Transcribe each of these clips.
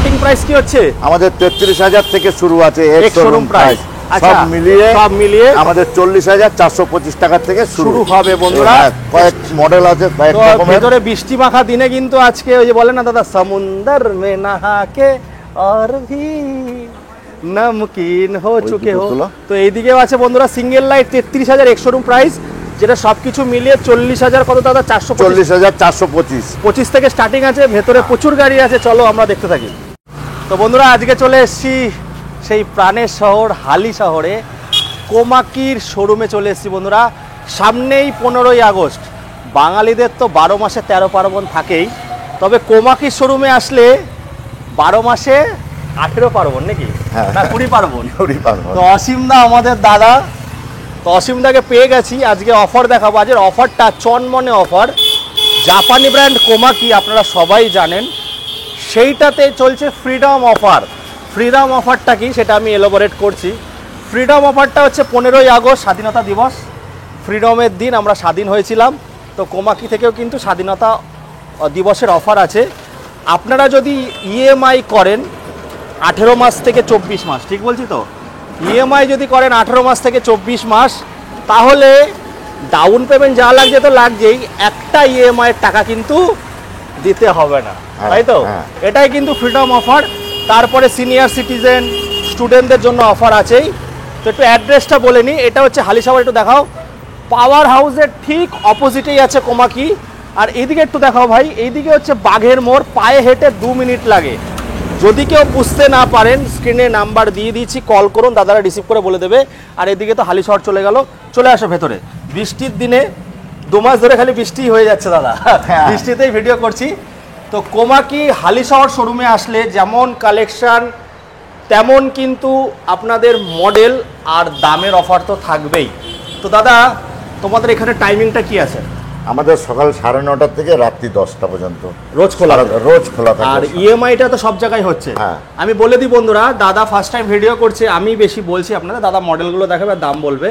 Starting price কি হচ্ছে? আমাদের 33,000 থেকে শুরু আছে এক্স শোরুম প্রাইস। সব মিলিয়ে আমাদের 40,425 টাকা থেকে শুরু হবে বন্ধুরা। কয়েক মডেল আছে, কয়েক রকমের। ভেতরে বৃষ্টি মাখা দিনে কিন্তু আজকে ওই যে বলে না দাদা, সমুন্দর মে নাহাকে আর ভি নমকিন হো চুকে হো। তো এইদিকেও আছে বন্ধুরা single light 33,000 ex showroom price, যেটা সবকিছু মিলিয়ে 40,000 কত দাদা? 40,425 25 থেকে স্টার্টিং আছে। ভেতরে প্রচুর গাড়ি আছে, চলো আমরা দেখতে থাকি। তো বন্ধুরা আজকে চলে এসেছি সেই প্রাণের শহর হালি শহরে, কোমাকির শোরুমে চলে এসেছি বন্ধুরা। সামনেই 15ই আগস্ট, বাঙালিদের তো 12 মাসে 13 পার্বণ থাকেই, তবে কোমাকির শোরুমে আসলে 12 মাসে 18 পার্বণ নাকি না 20 পার্বণ। তো অসীমদা আমাদের দাদা, তো অসীমদাকে পেয়ে গেছি, আজকে অফার দেখাবো। আজকের অফারটা চনমনে অফার। জাপানি ব্র্যান্ড কোমাকি আপনারা সবাই জানেন, সেইটাতে চলছে ফ্রিডম অফার। ফ্রিডম অফারটা কি সেটা আমি এলাবোরেট করছি। ফ্রিডম অফারটা হচ্ছে 15ই আগস্ট স্বাধীনতা দিবস, ফ্রিডমের দিন আমরা স্বাধীন হয়েছিলাম। তো কোমাকি থেকেও কিন্তু স্বাধীনতা দিবসের অফার আছে। আপনারা যদি ইএমআই করেন 18 মাস থেকে 24 মাস, ঠিক বলছি তো? ইএমআই যদি করেন 18 মাস থেকে 24 মাস, তাহলে ডাউন পেমেন্ট যা লাগছে তো লাগছেই, একটা ইএমআইয়ের টাকা কিন্তু দিতে হবে না, তাই তো? এটাই কিন্তু ফ্রিডম অফার। তারপরে সিনিয়র সিটিজেন, স্টুডেন্টদের জন্য অফার আছেই। তো একটু অ্যাড্রেসটা বলে নিই, এটা হচ্ছে হালিশহর। একটু দেখাও, পাওয়ার হাউসের ঠিক অপোজিটেই আছে কোমাকি। আর এইদিকে একটু দেখাও ভাই, এইদিকে হচ্ছে বাঘের মোড়, পায়ে হেঁটে 2 মিনিট লাগে। যদি কেউ বুঝতে না পারেন, স্ক্রিনে নাম্বার দিয়ে দিয়েছি, কল করুন, দাদারা রিসিভ করে বলে দেবে। আর এদিকে তো হালিশহর চলে গেল, চলে আসো ভেতরে। বৃষ্টির দিনে 2 মাস ধরে খালি বৃষ্টি হয়ে যাচ্ছে দাদা, বৃষ্টিতেই ভিডিও করছি। তো কোমাকি হালিশহর শোরুমে আসলে যেমন কালেকশন, তেমন কিন্তু আপনাদের মডেল আর দামের অফার তো থাকবেই। তো দাদা তোমাদের এখানে টাইমিংটা কি আছে? আমাদের সকাল 9:30 থেকে রাত্রি 10টা পর্যন্ত রোজ খোলা থাকে। আর ইএমআইটা তো সব জায়গায় হচ্ছে। আমি বলে দিই বন্ধুরা, দাদা ফার্স্ট টাইম ভিডিও করছে, আমি বেশি বলছি আপনাদের, দাদা মডেলগুলো দেখাবে আর দাম বলবে।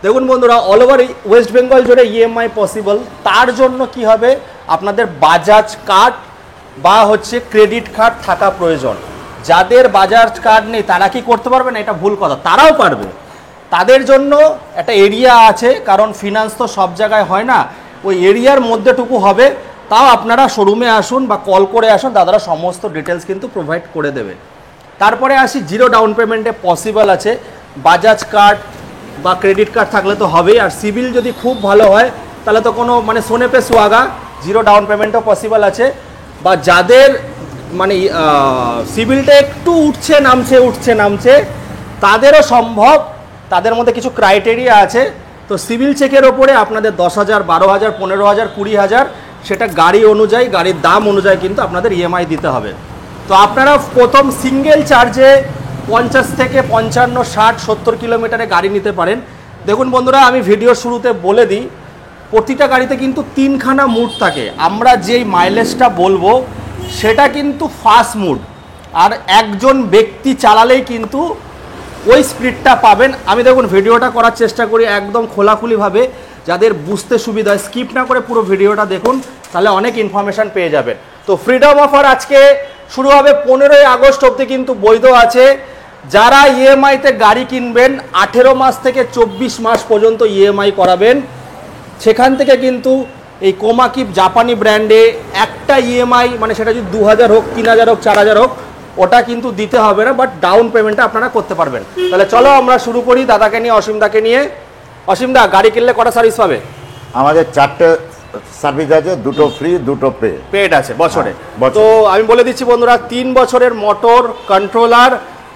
দেখুন বন্ধুরা, অল ওভার ওয়েস্ট বেঙ্গল জুড়ে ইএমআই পসিবল। তার জন্য কি হবে, আপনাদের বাজাজ কার্ড বা হচ্ছে ক্রেডিট কার্ড থাকা প্রয়োজন। যাদের বাজাজ কার্ড নেই তারা কি করতে পারবে না? এটা ভুল কথা, তারাও পারবে। তাদের জন্য একটা এরিয়া আছে, কারণ ফিনান্স তো সব জায়গায় হয় না, ওই এরিয়ার মধ্যেটুকু হবে। তাও আপনারা শোরুমে আসুন বা কল করে আসুন, দাদারা সমস্ত ডিটেলস কিন্তু প্রোভাইড করে দেবে। তারপরে আসি, 0 ডাউন পেমেন্টে পসিবল আছে। বাজাজ কার্ড বা ক্রেডিট কার্ড থাকলে তো হবেই, আর সিভিল যদি খুব ভালো হয় তাহলে তো কোনো মানে সোনে পে সোয়াগা, 0 ডাউন পেমেন্টও পসিবল আছে। বা যাদের মানে সিভিলটা একটু উঠছে নামছে তাদেরও সম্ভব। তাদের মধ্যে কিছু ক্রাইটেরিয়া আছে। তো সিভিল চেকের ওপরে আপনাদের 10,000, 12,000, 15,000, 20,000, সেটা গাড়ি অনুযায়ী, গাড়ির দাম অনুযায়ী কিন্তু আপনাদের ইএমআই দিতে হবে। তো আপনারা প্রথম সিঙ্গেল চার্জে 50 থেকে 55, 60, 70 কিলোমিটারে গাড়ি নিতে পারেন। দেখুন বন্ধুরা, আমি ভিডিওর শুরুতে বলে দিই, প্রতিটা গাড়িতে কিন্তু 3খানা মুড থাকে। আমরা যেই মাইলেজটা বলবো সেটা কিন্তু ফাস্ট মুড, আর একজন ব্যক্তি চালালেই কিন্তু ওই স্পিডটা পাবেন। আমি দেখুন ভিডিওটা করার চেষ্টা করি একদম খোলাখুলিভাবে, যাদের বুঝতে সুবিধা হয়, স্কিপ না করে পুরো ভিডিওটা দেখুন, তাহলে অনেক ইনফরমেশান পেয়ে যাবেন। তো ফ্রিডম অফার আজকে শুরু হবে, 15ই আগস্ট অবধি কিন্তু বৈধ আছে। যারা ইএমআইতে গাড়ি কিনবেন, 18 মাস থেকে 24 মাস পর্যন্ত ইএমআই করাবেন, সেখান থেকে কিন্তু এই কোমাকি জাপানি ব্র্যান্ডে একটা ইএমআই, মানে সেটা যদি 2,000 হোক, 3,000 হোক, 4,000 হোক, ওটা কিন্তু দিতে হবে না, বাট ডাউন পেমেন্টটা আপনারা করতে পারবেন। তাহলে চলো আমরা শুরু করি দাদাকে নিয়ে, অসীমদাকে নিয়ে। অসীমদা, গাড়ি কিনলে কটা সার্ভিস পাবে? আমাদের 4টে সার্ভিস আছে, 2টো ফ্রি, 2টো পেড আছে বছরে। তো আমি বলে দিচ্ছি বন্ধুরা, 3 বছরের মোটর কন্ট্রোলার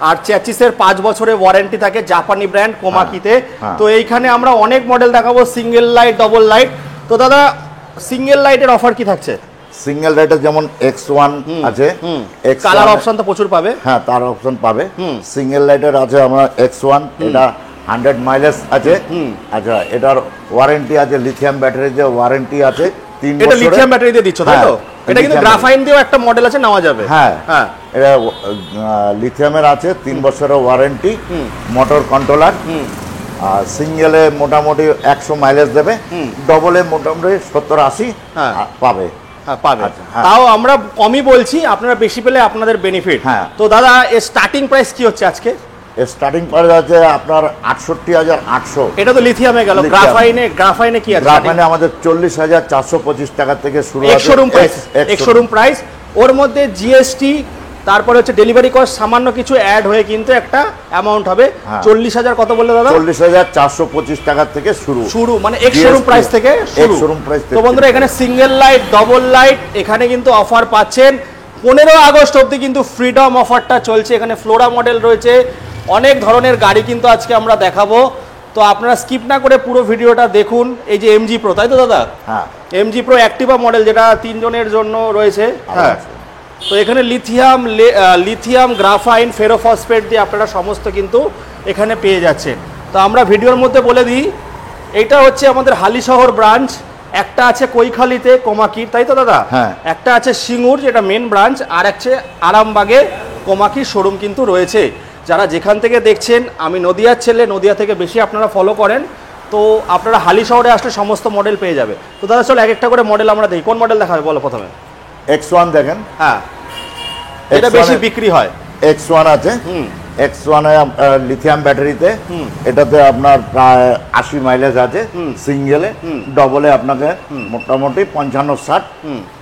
আর চ্যাচিসের 5 বছরের ওয়ারেন্টি থাকে জাপানি ব্র্যান্ড কোমাকিতে। তো এইখানে আমরা অনেক মডেল দেখাবো, সিঙ্গেল লাইট, ডবল লাইট। তো দাদা, সিঙ্গেল লাইটের অফার কি থাকছে? সিঙ্গেল লাইটের যেমন X1 আছে, কালার অপশন তো প্রচুর পাবে। হ্যাঁ, তার অপশন পাবে। সিঙ্গেল লাইটের আছে আমরা X1, এটা 100 মাইলেজ আছে। আচ্ছা, এটার ওয়ারেন্টি আছে, লিথিয়াম ব্যাটারির যে ওয়ারেন্টি আছে 3 বছর। এটা লিথিয়াম ব্যাটারি দিয়ে দিচ্ছ তাই তো? এটা কিন্তু গ্রাফাইন দিয়েও একটা মডেল আছে, নেওয়া যাবে। হ্যাঁ, এটা লিথিয়ামের আছে, 3 বছরের ওয়ারেন্টি, মোটর কন্ট্রোলার। আর সিঙ্গেলে মোটামুটি 100 মাইলেজ দেবে, ডবলে মোটামুটি 70-80 পাবে। হ্যাঁ পাবেন। আচ্ছা, হ্যাঁ। তাও আমরা কমই বলছি, আপনারা বেশি পেলে আপনাদের বেনিফিট। হ্যাঁ। তো দাদা এর স্টার্টিং প্রাইস কি হচ্ছে আজকে? স্টার্টিং প্রাইস আছে আপনার 68,800। এটা তো লিথিয়ামে গেল, গ্রাফাইনে কি আছে? গ্রাফাইনে আমাদের 40,425 টাকা থেকে শুরু আছে, শোরুম প্রাইস, শোরুম প্রাইস। ওর মধ্যে জিএসটি, তারপরে হচ্ছে ডেলিভারি কস্ট সামান্য কিছু অ্যাড হয়ে কিন্তু একটা অ্যামাউন্ট হবে। 40,000 কত বললে দাদা? 40,425 টাকা থেকে শুরু, মানে এক্স শোরুম প্রাইস থেকে শুরু। তো বন্ধুরা এখানে সিঙ্গেল লাইট, ডবল লাইট এখানে কিন্তু অফার পাচ্ছেন। 15 আগস্ট অবধি কিন্তু ফ্রিডম অফারটা চলছে। এখানে ফ্লোরা মডেল রয়েছে, অনেক ধরনের গাড়ি কিন্তু আজকে আমরা দেখাবো। তো আপনারা স্কিপ না করে পুরো ভিডিওটা দেখুন। এই যে এমজি প্রো, তাই তো দাদা? হ্যাঁ, এমজি প্রো অ্যাক্টিভা মডেল, যেটা 3 জনের জন্য রয়েছে। হ্যাঁ, তো এখানে লিথিয়াম গ্রাফাইন ফেরোফসফেট দিয়ে আপনারা সমস্ত কিন্তু এখানে পেয়ে যাচ্ছেন। তো আমরা ভিডিওর মধ্যে বলে দিই, এইটা হচ্ছে আমাদের হালিশহর ব্রাঞ্চ, একটা আছে কৈখালিতে কোমাকির, তাই তো দাদা? হ্যাঁ। একটা আছে সিঙ্গুর যেটা মেন ব্রাঞ্চ, আর একটা আরামবাগে কোমাকির শোরুম কিন্তু রয়েছে। যারা যেখান থেকে দেখছেন, আমি নদিয়ার ছেলে, নদিয়া থেকে বেশি আপনারা ফলো করেন, তো আপনারা হালিশহরে আসলে সমস্ত মডেল পেয়ে যাবে। তো দাদা চলো এক একটা করে মডেল আমরা দেখি। কোন মডেল দেখাবে বলো প্রথমে? X1 দেখেন। হ্যাঁ, এটা বেশি বিক্রি হয়। X1 আছে, X1 এ লিথিয়াম ব্যাটারিতে, এটাতে আপনার প্রায় 80 মাইলেজ আছে সিঙ্গেলে, ডবলে আপনাকে মোটামুটি 55-60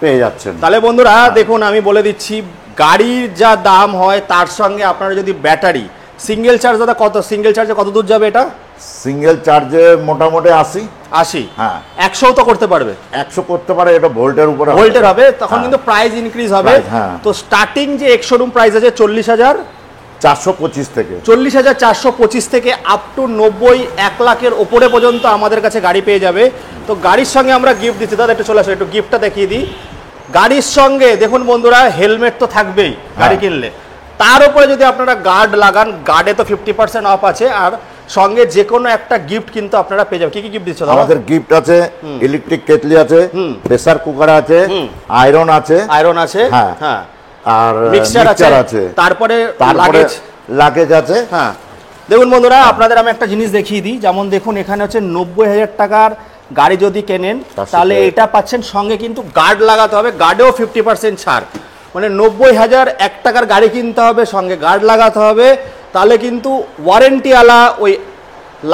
পেয়ে যাচ্ছেন। তাহলে বন্ধুরা দেখুন, আমি বলে দিচ্ছি, গাড়ির যা দাম হয় তার সঙ্গে আপনারা যদি ব্যাটারি সিঙ্গেল চার্জ, দাদা কত সিঙ্গেল চার্জে কত দূর যাবে এটা? সিঙ্গেল চার্জে মোটামুটি 80। হ্যাঁ, 100 তো করতে পারবে, 100 করতে পারে। এটা ভোল্টের উপরে ভোল্টের হবে, তখন কিন্তু প্রাইস ইনক্রিজ হবে। তো স্টার্টিং যে এক্স শোরুম প্রাইস আছে 40,425 থেকে, 40,425 থেকে আপ টু 90-1 লাখের ওপরে পর্যন্ত আমাদের কাছে গাড়ি পেয়ে যাবে। তো গাড়ির সঙ্গে আমরা গিফট দিচ্ছি। দাদা একটু চলে আসো, একটু গিফটটা দেখিয়ে দিই। গাড়ির সঙ্গে দেখুন বন্ধুরা, হেলমেট তো থাকবেই গাড়ি কিনলে, তার উপরে যদি আপনারা গার্ড লাগান, গার্ডে তো 50% অফ আছে, আর সঙ্গে যে কোনো একটা গিফট কিন্তু আপনারা পেয়ে যাবেন। কি কি গিফট দিচ্ছ? আমাদের গিফট আছে ইলেকট্রিক কেটলি আছে, প্রেসার কুকার আছে, আয়রন আছে, হ্যাঁ হ্যাঁ, আর মিক্সচার আছে, তারপরে লাগেজ আছে। হ্যাঁ, দেখুন বন্ধুরা আপনাদের আমি একটা জিনিস দেখিয়ে দিই। যেমন দেখুন এখানে হচ্ছে 90,000 টাকার গাড়ি যদি কেনেন, তাহলে এটা পাচ্ছেন, সঙ্গে কিন্তু গার্ড লাগাতে হবে, গার্ডেও 50% ছাড়। মানে 90,001 টাকার গাড়ি কিনতে হবে, সঙ্গে গার্ড লাগাতে হবে, তাহলে কিন্তু ওয়ারেন্টিওয়ালা ওই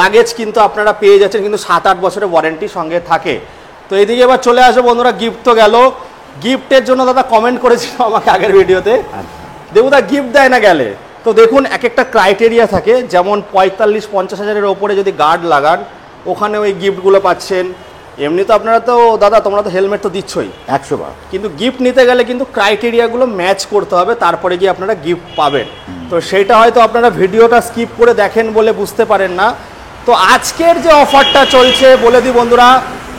লাগেজ কিন্তু আপনারা পেয়ে যাচ্ছেন, কিন্তু 7-8 বছরের ওয়ারেন্টি সঙ্গে থাকে। তো এইদিকে এবার চলে আসো বন্ধুরা, গিফট তো গেল। গিফটের জন্য দাদা কমেন্ট করেছিল আমাকে আগের ভিডিওতে, দেবুদা গিফট দেয় না গেলে। তো দেখুন এক একটা ক্রাইটেরিয়া থাকে, যেমন 45-50 হাজারের ওপরে যদি গার্ড লাগান, ওখানে ওই গিফটগুলো পাচ্ছেন। এমনি তো আপনারা তো দাদা, তোমরা তো হেলমেট তো দিচ্ছই 100 বার, কিন্তু গিফট নিতে গেলে কিন্তু ক্রাইটেরিয়াগুলো ম্যাচ করতে হবে, তারপরে গিয়ে আপনারা গিফট পাবেন। তো সেটা হয়তো আপনারা ভিডিওটা স্কিপ করে দেখেন বলে বুঝতে পারেন না। তো আজকের যে অফারটা চলছে বলে দিই বন্ধুরা,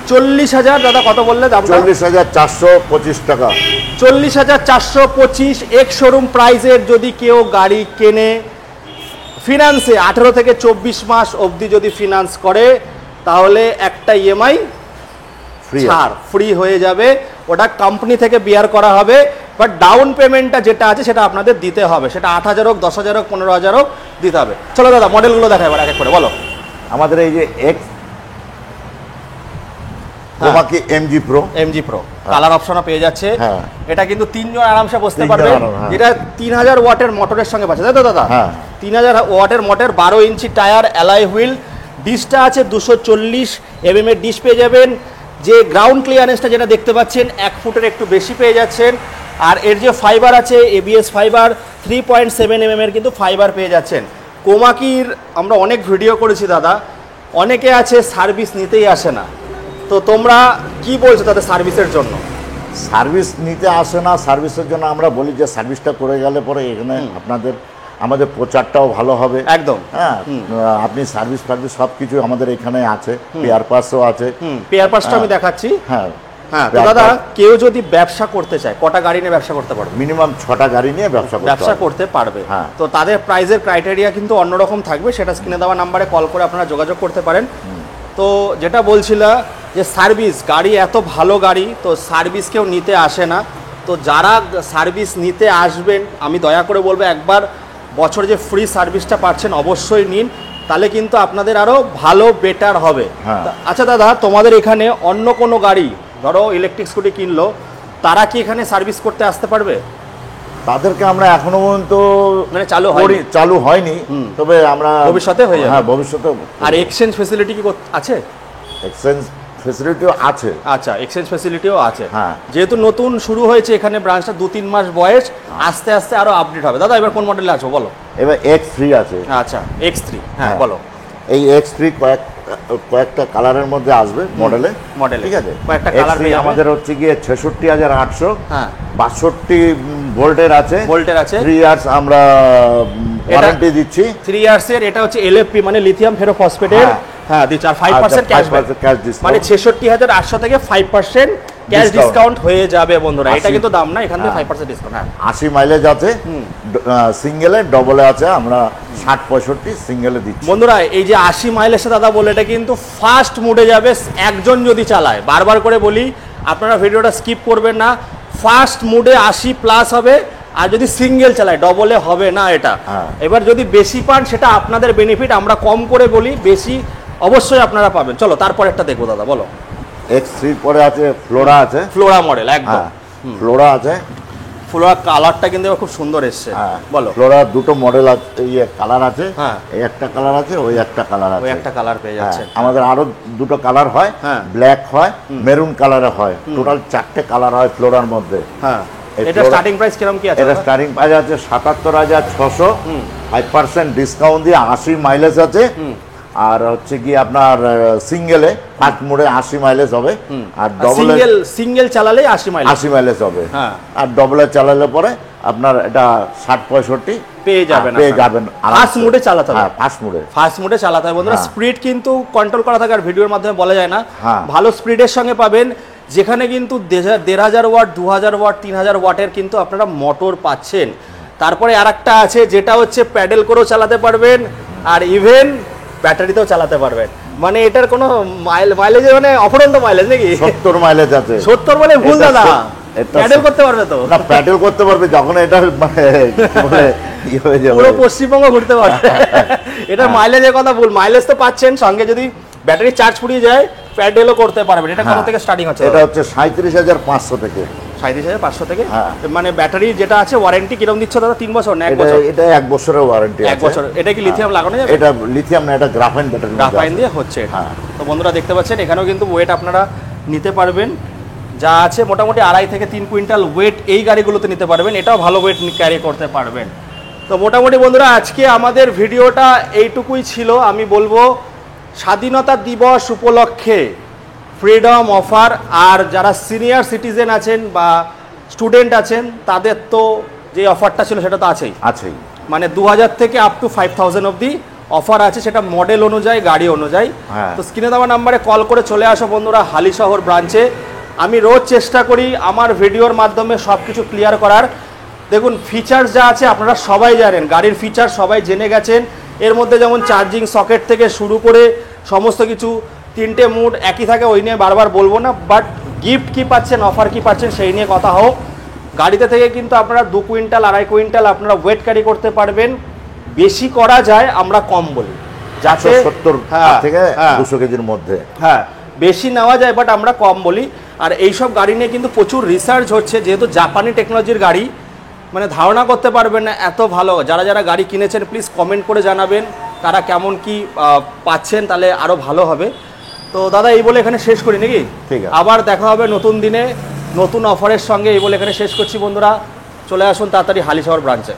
40,000, দাদা কত বললে দাম? 40,425 টাকা, 40,425 এক্স শোরুম প্রাইসের যদি কেউ গাড়ি কেনে ফিনান্সে, 18 থেকে 24 মাস অবধি যদি ফিনান্স করে, তাহলে একটা ইএমআই ফ্রি হয়ে যাবে। ওটা কোম্পানি থেকে বিয়ার করা হবে, বাট ডাউন পেমেন্টটা যেটা আছে সেটা আপনাদের দিতে হবে। সেটা 8,000 হোক, 10,000 হোক, 15,000 হোক, দিতে হবে। চলো দাদা মডেলগুলো দেখা এবার এক এক করে বলো। আমাদের এই যে কোমাকি এমজি প্রো কালার অপশনও পেয়ে যাচ্ছে। এটা কিন্তু 3 জন আরামসে বসতে পারবে। এটা 3000 ওয়াটের মোটরের সঙ্গে পাচ্ছে, তাই তো দাদা? 3000 ওয়াটের motor, 12 inch tyre, alloy wheel, ডিসটা আছে 240 mm এর ডিস পেয়ে যাবেন। যে গ্রাউন্ড ক্লিয়ারেন্সটা যেটা দেখতে পাচ্ছেন 1 ফুটের একটু বেশি পেয়ে যাচ্ছেন। আর এর যে ফাইবার আছে, এবিএস ফাইবার 3.7 mm এর কিন্তু ফাইবার পেয়ে যাচ্ছেন। কোমাকির আমরা অনেক ভিডিও করেছি দাদা, অনেকে আছে সার্ভিস নিতেই আসে না। তো তোমরা কি বলছো তাদের সার্ভিসের জন্য? সার্ভিস নিতে আসে না, সার্ভিসের জন্য আমরা বলি যে সার্ভিসটা করে গেলে পরে এখানে আমাদের প্রচারটাও ভালো হবে। একদম, হ্যাঁ, আপনি সার্ভিস সব কিছু আমাদের এখানে আছে, পেয়ার পাসও আছে। পেয়ার পাসটা আমি দেখাচ্ছি। হ্যাঁ হ্যাঁ, তো দাদা কেউ যদি ব্যবসা করতে চায়, কটা গাড়ি নিয়ে ব্যবসা করতে পারবে? মিনিমাম 6টা গাড়ি নিয়ে ব্যবসা করতে পারবে। তো তাদের প্রাইসের ক্রাইটেরিয়া কিন্তু অন্যরকম থাকবে, সেটা স্ক্রিনে দেওয়া নাম্বারে কল করে আপনারা যোগাযোগ করতে পারেন। তো যেটা বলছিলাম যে সার্ভিস, গাড়ি এত ভালো গাড়ি, তো সার্ভিস কেউ নিতে আসে না। তো যারা সার্ভিস নিতে আসবেন, আমি দয়া করে বলবো একবার বছর যে ফ্রি সার্ভিসটা পাচ্ছেন অবশ্যই নিন, তাহলে কিন্তু আপনাদের আরও ভালো বেটার হবে। আচ্ছা দাদা, তোমাদের এখানে অন্য কোনো গাড়ি, ধরো ইলেকট্রিক স্কুটি কিনলো, তারা কি এখানে সার্ভিস করতে আসতে পারবে? তাদেরকে আমরা এখনো পর্যন্ত মানে চালু হয়নি, তবে আমরা ভবিষ্যতে হয়ে যাবে। হ্যাঁ, ভবিষ্যতে। আর এক্সচেঞ্জ ফেসিলিটি কি আছে? এক্সচেঞ্জ ফেসিলিটিও আছে। আচ্ছা, এক্সচেঞ্জ ফেসিলিটিও আছে। হ্যাঁ, যেহেতু নতুন শুরু হয়েছে এখানে ব্রাঞ্চটা 2-3 মাস বয়স, আস্তে আস্তে আরো আপডেট হবে। দাদা এবার কোন মডেলে আছো বলো? এবার X3 আছে। আচ্ছা, X3, হ্যাঁ বলো। এই X3 কয়েকটা কালারের মধ্যে আসবে মডেলে, ঠিক আছে? কয়েকটা কালার আমাদের হচ্ছে গিয়ে 66,800, হ্যাঁ 62 ভোল্টের আছে। 3 ইয়ার্স আমরা ওয়ারেন্টি দিচ্ছি। 3 ইয়ার্স এর। এটা হচ্ছে LFP মানে লিথিয়াম ফেরোফসফেটের। হ্যাঁ দিচ্ছি। আর 5% ক্যাশব্যাক, মানে 66,800 থেকে 5% ক্যাশ ডিসকাউন্ট হয়ে যাবে বন্ধুরা। এটা কিন্তু দাম না, এখান থেকে 5% ডিসকাউন্ট। হ্যাঁ 80 মাইলেজ আছে সিঙ্গেলে, ডবলে আছে আমরা 60-65 সিঙ্গেলে দিচ্ছি বন্ধুরা। এই যে 80 মাইলেজে দাদা বলে, এটা কিন্তু ফার্স্ট মোডে যাবে একজন যদি চালায়। বারবার করে বলি, আপনারা ভিডিওটা স্কিপ করবেন না। ফার্স্ট মোডে 80 প্লাস হবে, আর যদি সিঙ্গেল চালায় ডবলে হবে না এটা। এবার যদি বেশি পান সেটা আপনাদের বেনিফিট, আমরা কম করে বলি, বেশি অবশ্যই আপনারা পাবেন। চলো তারপর একটা দেখবো দাদা, বলো। X3 পরে আছে ফ্লোরা আছে, ফ্লোরা মডেল একদম। ফ্লোরা আছে। ফ্লোরা কালারটা কিন্তু খুব সুন্দর এসছে, বলো। ফ্লোরা দুটো মডেল আছে, এই কালার আছে, এই একটা কালার আছে, ওই একটা কালার আছে। ওই একটা কালার পেয়ে যাচ্ছে। আমাদের আরো দুটো কালার হয়, ব্ল্যাক হয়, মেরুন কালারে হয়। টোটাল 4টে কালার হয় ফ্লোরার মধ্যে। হ্যাঁ, এটা স্টার্টিং প্রাইস কিরকম কি আছে? এটা স্টার্টিং প্রাইস আছে 77,600, 5% ডিসকাউন্ট দিয়ে 80 মাইলেজ আছে। আর হচ্ছে কি আপনার সিঙ্গেলে ফার্স্ট মোডে 80 মাইলেজ হবে, আর ডবলে সিঙ্গেল চালালে 80 মাইলেজ হবে। আর ডবলে চালালে পরে আপনার এটা 60-65 পেয়ে যাবেন। ফার্স্ট মোডে চালাতে হবে। ফার্স্ট মোডে চালাতে হবে বন্ধুরা। স্পিড কিন্তু কন্ট্রোল করা থাকে, আর ভিডিওর মাধ্যমে বলা যায় না। ভালো স্পিডের সঙ্গে পাবেন, যেখানে কিন্তু 1500 ওয়াট, 2000 ওয়াট, 3000 ওয়াটের কিন্তু আপনারা মোটর পাচ্ছেন। তারপরে আরেকটা আছে যেটা হচ্ছে প্যাডেল করেও চালাতে পারবেন, আর ইভেন ব্যাটারিতেও চালাতে পারবেন। মানে এটার কোনো মাইলেজ মানে অপরন্ত মাইলেজ নাকি? 70 মাইলেজ আছে। 70 মানে ভুল দাদা, প্যাডেল করতে পারবে তো? না, প্যাডেল করতে পারবে যখন এটা মানে হয়ে যাবে, পুরো পশ্চিমবঙ্গ ঘুরতে পারবে। এটা মাইলেজের কথা ভুল, মাইলেজ তো পাচ্ছেন, সঙ্গে যদি ব্যাটারি চার্জ ফুরিয়ে যায় প্যাডেলও করতে পারবেন। এটা কত থেকে স্টার্টিং হচ্ছে? এটা হচ্ছে 37,500 থেকে। 37,500 থেকে। মানে ব্যাটারি যেটা আছে ওয়ারেন্টি কিরকম দিচ্ছ দাদা? 3 বছর না 1 বছর? এটা 1 বছরের ওয়ারেন্টি আছে। 1 বছর। এটা কি লিথিয়াম লাগানো যাবে? এটা লিথিয়াম না, এটা গ্রাফাইন ব্যাটারি। গ্রাফাইন দিয়ে হচ্ছে এটা। তো বন্ধুরা দেখতে পাচ্ছেন, এখানেও কিন্তু ওয়েট আপনারা নিতে পারবেন, যা আছে মোটামুটি 2.5 থেকে 3 কুইন্টাল ওয়েট এই গাড়িগুলোতে নিতে পারবেন। এটাও ভালো ওয়েট ক্যারি করতে পারবেন। তো মোটামুটি বন্ধুরা আজকে আমাদের ভিডিওটা এইটুকুই ছিল। আমি বলবো স্বাধীনতা দিবস উপলক্ষে ফ্রিডম অফার, আর যারা সিনিয়র সিটিজেন আছেন বা স্টুডেন্ট আছেন তাদের তো যে অফারটা ছিল সেটা তো আছেই। মানে 2000 থেকে আপ টু 5000 অবধি অফার আছে, সেটা মডেল অনুযায়ী, গাড়ি অনুযায়ী। তো স্ক্রিনে দেওয়া নাম্বারে কল করে চলে আসো বন্ধুরা হালিশহর ব্রাঞ্চে। আমি রোজ চেষ্টা করি আমার ভিডিওর মাধ্যমে সব কিছু ক্লিয়ার করার। দেখুন ফিচার্স যা আছে আপনারা সবাই জানেন, গাড়ির ফিচার সবাই জেনে গেছেন। এর মধ্যে যেমন চার্জিং সকেট থেকে শুরু করে সমস্ত কিছু, 3টে মুড একই থাকে, ওই নিয়ে বারবার বলবো না। বাট গিফট কি পাচ্ছেন, অফার কি পাচ্ছেন, সেই নিয়ে কথা হোক। গাড়িতে থেকে কিন্তু আপনারা 2 কুইন্টাল 2.5 কুইন্টাল আপনারা ওয়েট ক্যারি করতে পারবেন। বেশি করা যায় আমরা কম বলি, যাতে 70 থেকে 200 কেজির মধ্যে বেশি নেওয়া যায়, বাট আমরা কম বলি। আর এইসব গাড়ি নিয়ে কিন্তু প্রচুর রিসার্চ হচ্ছে, যেহেতু জাপানি টেকনোলজির গাড়ি, মানে ধারণা করতে পারবেন না এত ভালো। যারা যারা গাড়ি কিনেছেন প্লিজ কমেন্ট করে জানাবেন তারা কেমন কি পাচ্ছেন, তাহলে আরও ভালো হবে। তো দাদা এই বলে এখানে শেষ করি নাকি? ঠিক আছে, আবার দেখা হবে নতুন দিনে নতুন অফারের সঙ্গে। এই বলে এখানে শেষ করছি বন্ধুরা। চলে আসুন তাড়াতাড়ি হালিশহর ব্রাঞ্চে।